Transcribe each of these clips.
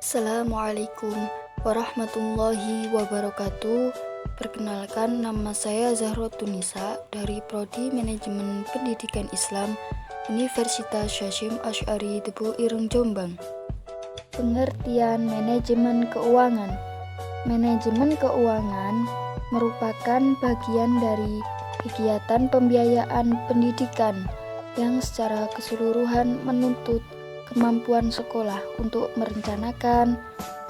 Assalamualaikum warahmatullahi wabarakatuh. Perkenalkan, nama saya Zahrotunisa dari Prodi Manajemen Pendidikan Islam Universitas Hasyim Asy'ari Tebu Ireng Jombang. Pengertian manajemen keuangan. Manajemen keuangan merupakan bagian dari kegiatan pembiayaan pendidikan yang secara keseluruhan menuntut kemampuan sekolah untuk merencanakan,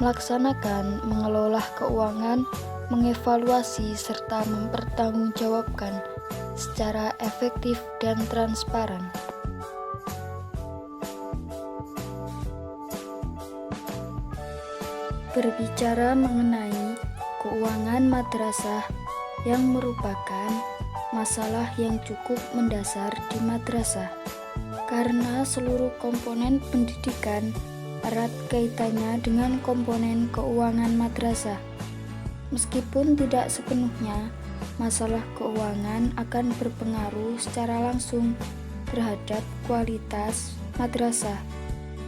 melaksanakan, mengelola keuangan, mengevaluasi, serta mempertanggungjawabkan secara efektif dan transparan. Berbicara mengenai keuangan madrasah yang merupakan masalah yang cukup mendasar di madrasah, karena seluruh komponen pendidikan erat kaitannya dengan komponen keuangan madrasah. Meskipun tidak sepenuhnya, masalah keuangan akan berpengaruh secara langsung terhadap kualitas madrasah,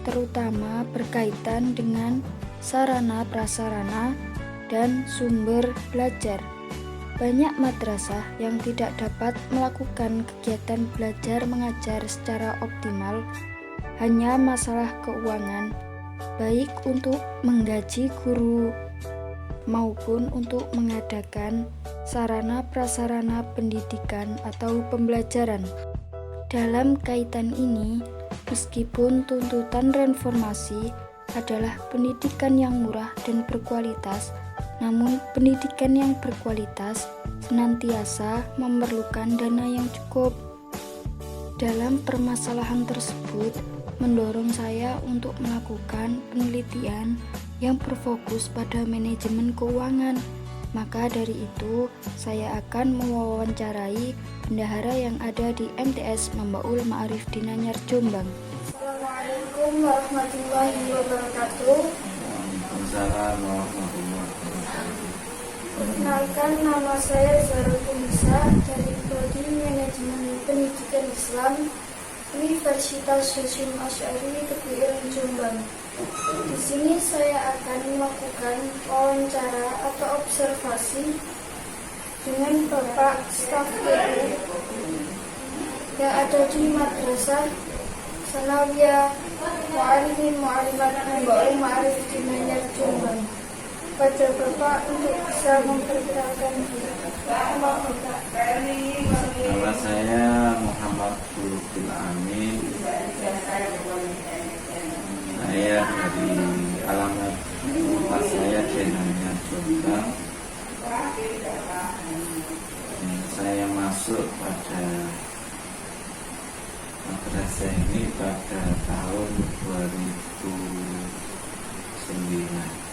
terutama berkaitan dengan sarana prasarana dan sumber belajar. Banyak madrasah yang tidak dapat melakukan kegiatan belajar mengajar secara optimal hanya masalah keuangan, baik untuk menggaji guru maupun untuk mengadakan sarana prasarana pendidikan atau pembelajaran. Dalam kaitan ini, meskipun tuntutan reformasi adalah pendidikan yang murah dan berkualitas, namun pendidikan yang berkualitas senantiasa memerlukan dana yang cukup. Dalam permasalahan tersebut, mendorong saya untuk melakukan penelitian yang berfokus pada manajemen keuangan. Maka dari itu, saya akan mewawancarai bendahara yang ada di MTS Mambaul Ma'arif di Nanyar, Jombang. Assalamualaikum warahmatullahi wabarakatuh. Waalaikumsalam warahmatullahi wabarakatuh. Perkenalkan, nama saya Zahrotunisa dari Prodi Manajemen Pendidikan Islam Universitas Hasyim Asy'ari Tebu Ireng Jombang. Di sini saya akan melakukan wawancara atau observasi dengan Bapak staf PU yang ada di Madrasah Sanawiyah Mu'alimin Mu'alimat Mambaul Ma'arif di Nanyar, Jombang. Pada Bapak untuk bisa memperkenalkan diri. Nama saya Muhammad Bil Amin. Saya dari alamat rumah saya di Nanyar, Jombang. Saya masuk pada madrasah ini pada tahun 2009.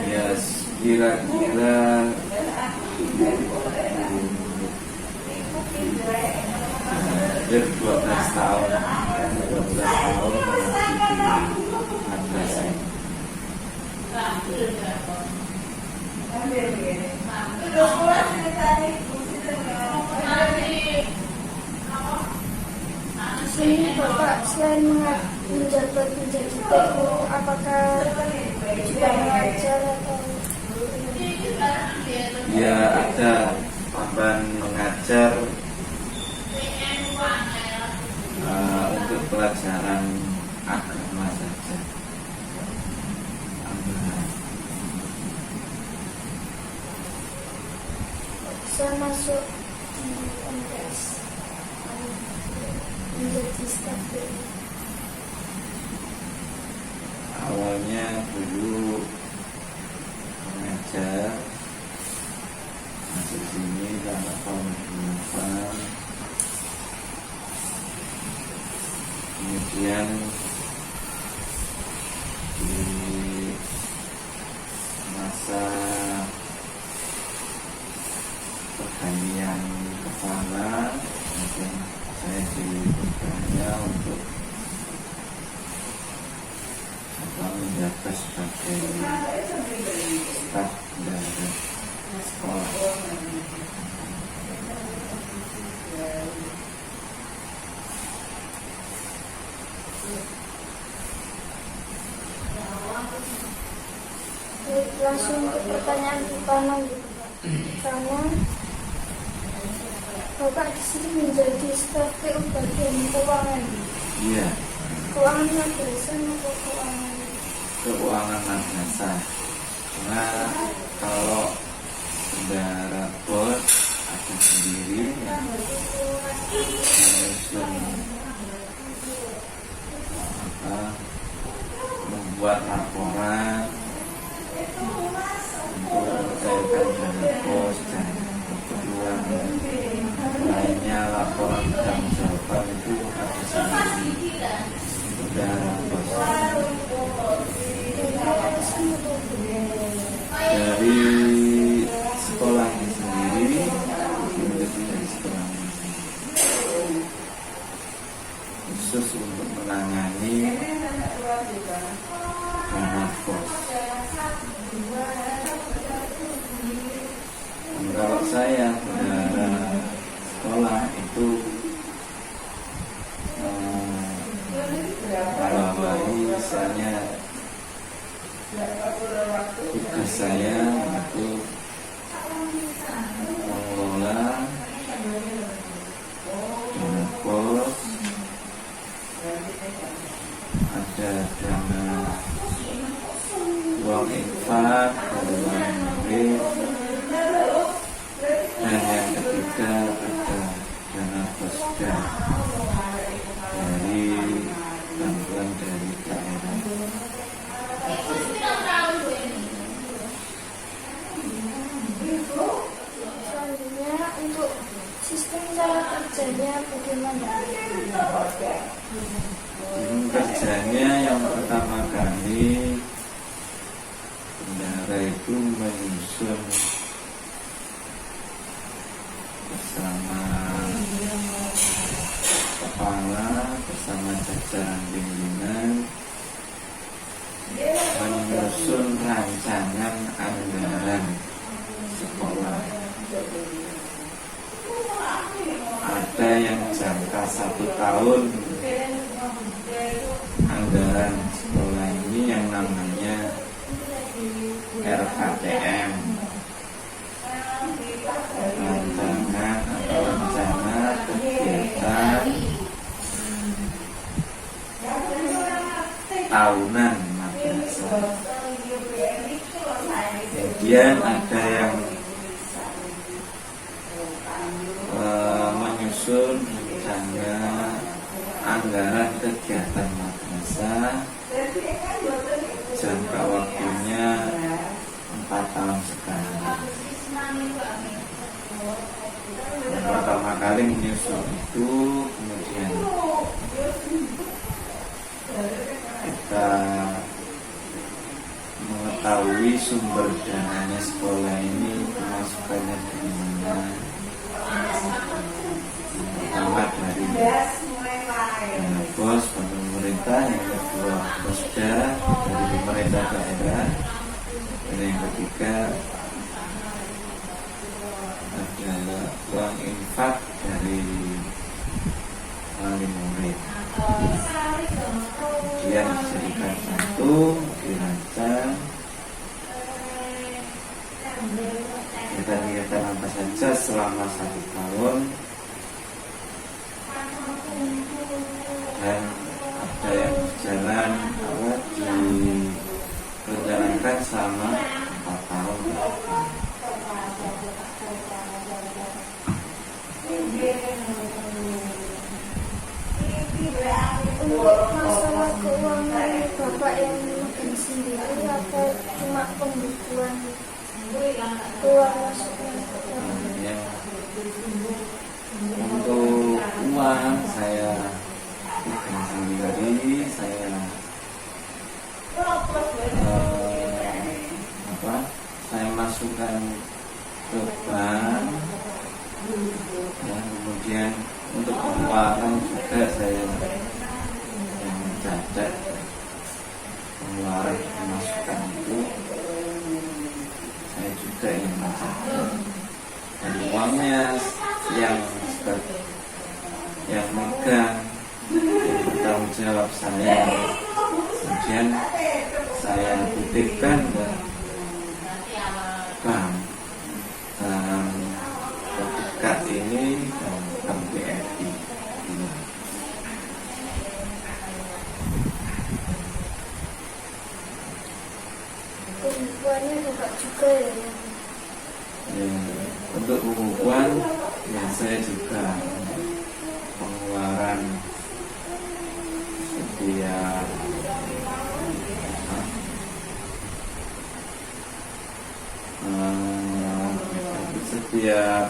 Ya, kira-kira hampir 12 tahun madrasah ini. Di sini Bapak selain menjabat menjadi PU, apakah juga mengajar atau? Ya, ada tambahan mengajar untuk pelajaran agama saja. Bisa masuk di MTS menjadi staf PU. Awalnya dulu mengajar masuk sini karena tahun 2008. Kemudian di masa pergantian kepala, mungkin saya dipercaya untuk menjadi tugas sebagai staf dari sekolah. Langsung ke pertanyaan pertama gitu Pak. Karena Bapak di sini menjadi staf PU bagian keuangan. Iya, Keuangan madrasah atau keuangan madrasah. Karena kalau saudara bos aku sendiri yang harus membuat laporan untuk mencairkan dana bos dan keperluan lainnya. Laporan tanggung jawaban itu ada sendiri saudara bos. Dari sekolahnya sendiri, dari sekolahnya sendiri khusus untuk menangani dana bos. Kalau saya saudara sekolah itu membawahi misalnya tugas saya untuk mengelola dana bos, ada dana uang infak, uang murid, dan yang ketiga ada dana posda dari bantuan dari daerah. Selanjutnya untuk sistem cara kerjanya bagaimana? Kerjanya yang pertama kali bendahara itu menyusun bersama kepala, bersama jajaran pimpinan, menyusun rancangan anggaran sekolah. Ada yang jangka 1 tahun. Anggaran sekolah ini yang namanya RKTM, rancangan atau rencana kegiatan tahunan madrasah. Kemudian ada yang menyusun rencana anggaran kegiatan madrasah, jangka waktunya 4 tahun sekali. Yang pertama kali menyusun itu, kemudian kita mengetahui sumber dananya sekolah ini, pemasukannya dari mana. Pertama dari dana bos pemerintah, yang kedua posda dari pemerintah daerah, dan yang ketiga adalah uang infak dari wali murid. Kemudian dijadikan satu, dirancang kegiatan apa saja selama 1 tahun, dan ada yang berjalan direncanakan selama 4 tahun. Untuk masalah keuangan Bapak yang memegang sendiri atau cuma pembukuan keluar masuknya? Ya. Untuk uang saya pegang sendiri, saya saya masukkan ke bank, ya, kemudian untuk pengeluaran juga saya yang mencatat pengeluaran pemasukan itu saya juga ingin mencatat, dan uangnya yang megang, yang bertanggung jawab saya. Kemudian saya titipkan ke bank terdekat ini, Bank BRI. Pembukuannya Bapak juga ya? Ya, untuk pembukuan ya saya juga pengeluaran setiap setiap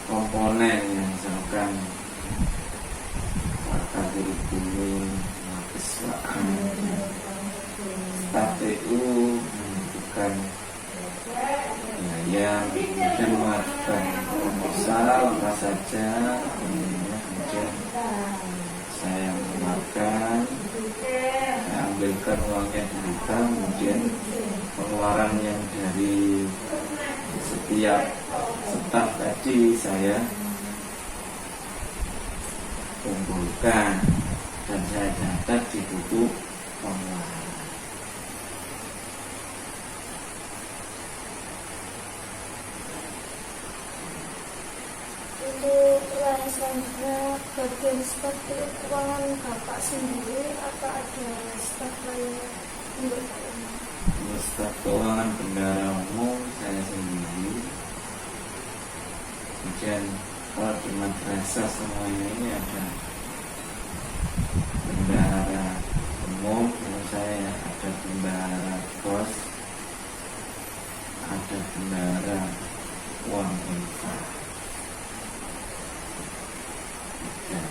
komponen yang misalkan harga kurikulum, mahasiswaan, staf TU menentukan biaya, kemudian mengajukan proposal apa saja, kemudian saya mengeluarkan, saya ambilkan uangnya dari bank, kemudian pengeluaran yang dari setiap staf tadi saya kumpulkan dan saya catat di buku pengeluaran. Untuk yang selanjutnya, bagian staf keuangan Bapak sendiri, apa ada staf lainnya untuk keuangan? Staf keuangan bendara umum saya sendiri. Kemudian kalau di madrasah semuanya ini ada bendahara umum, kalau saya ada bendahara kos, ada bendahara uang infak. Ya.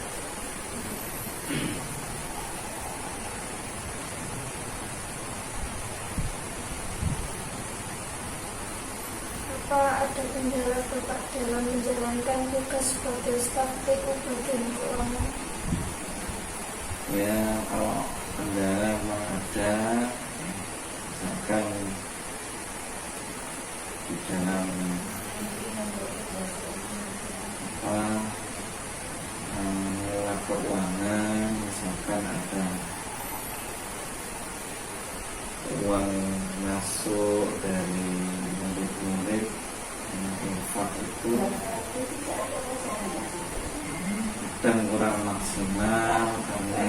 Apa ada kendala Bapak dalam menjalankan tugas sebagai staf TU bagian keuangan? Ya, kalau kendala memang ada, misalkan di dalam mengelola keuangan, misalkan ada uang masuk dari murid-murid infak itu dan kurang maksimal karena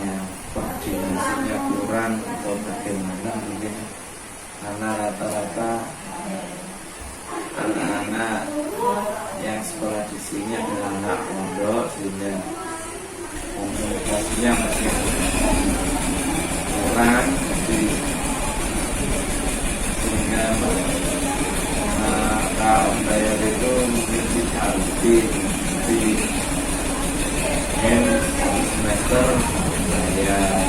ya, koordinasinya kurang atau bagaimana mungkin, karena rata-rata anak-anak yang sekolah di sini adalah anak pondok, sehingga komunikasinya masih kurang, sehingga kalau bayar itu mungkin tidak lebih di semester bayar,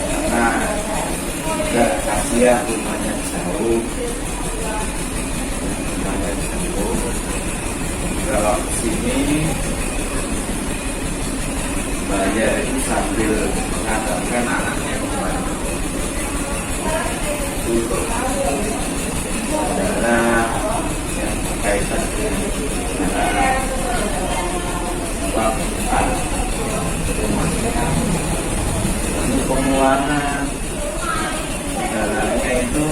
karena juga kasihan rumahnya jauh. Kalau sini bayar itu sambil mengantarkan anaknya kemana untuk saudara yang berkaitan dengan uang untuk pengeluaran saudaranya itu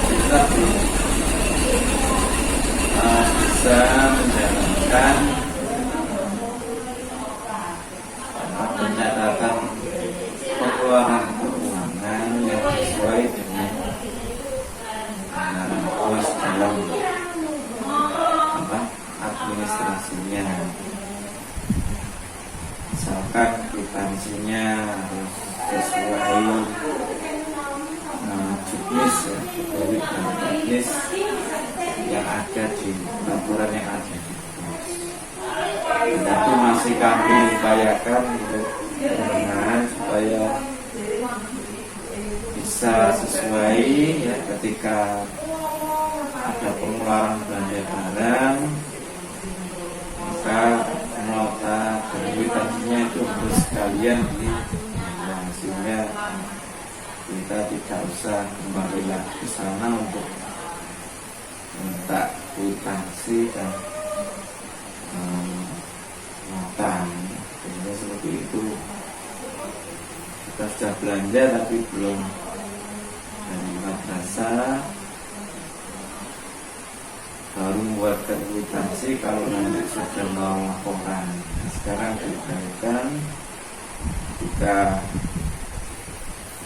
kita bisa menjalankan pencatatan pengeluaran keuangan yang sesuai dengan luas dalam administrasinya. Misalkan kwitansinya harus sesuai juknis, dari juknis yang ada di laporan yang ada di pos. Dan itu masih kami upayakan untuk pengenaan supaya bisa sesuai ya, ketika ada pengeluaran belanja barang maka kwitansinya itu harus sekalian sehingga kita tidak usah kembali lagi ke sana untuk minta kwitansi dan nota. Sehingga seperti itu, kita sudah belanja tapi belum dari madrasah, baru membuatkan kwitansi kalau nanti sudah mau laporan. Nah, sekarang diusahakan jika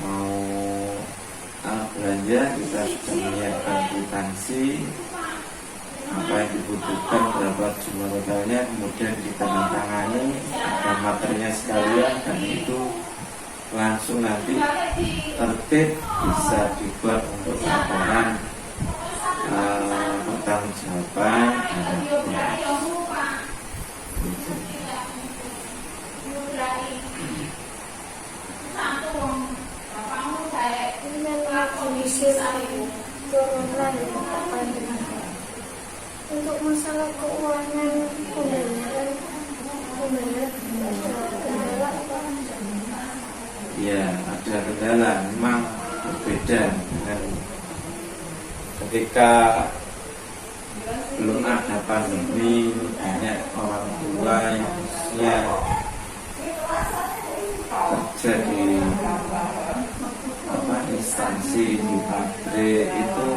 mau belanja kita sudah menyiapkan kwitansi, apa yang dibutuhkan, berapa jumlah totalnya, kemudian ditandatangani, ada materinya sekalian, dan itu langsung nanti tertib bisa dibuat untuk laporan pertanggungjawaban kondisi corona untuk masalah keuangan pembayaran kendala apa? Ya, ada kendala, memang berbeda dengan ketika belum ada pandemi. Banyak orang tua yang khususnya kerja di instansi di pabrik itu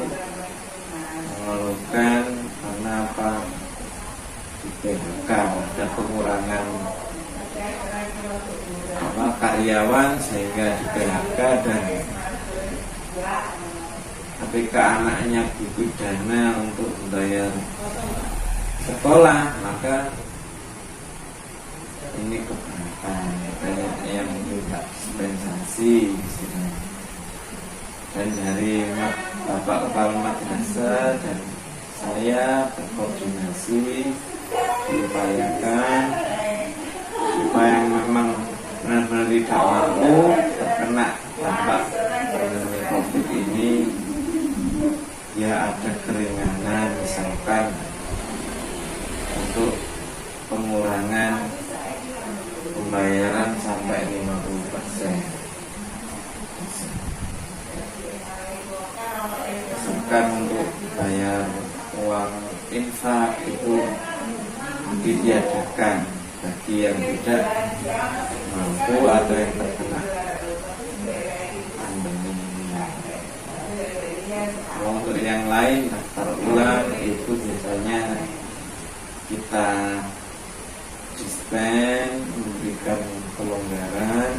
mengeluhkan karena di PHK ada pengurangan karyawan sehingga di PHK, dan ketika anaknya butuh dana untuk membayar sekolah maka ini keberatan, banyak yang minta dispensasi. Dan dari Bapak Kepala Madrasah dan saya berkoordinasi diupayakan supaya memang benar-benar tidak mampu terkena dampak pandemi COVID ini, ya ada keringanan, misalkan untuk pengurangan pembayaran sampai 50%. Misalkan untuk bayar uang infak itu ditiadakan bagi yang tidak mampu atau yang terkena pandemi ini. Untuk yang lain daftar ulang itu biasanya kita dispen, memberikan kelonggaran,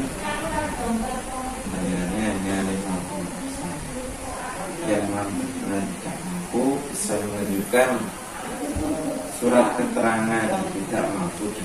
bayarnya hanya 50%. Yang tidak mampu bisa menunjukkan surat keterangan tidak mampu di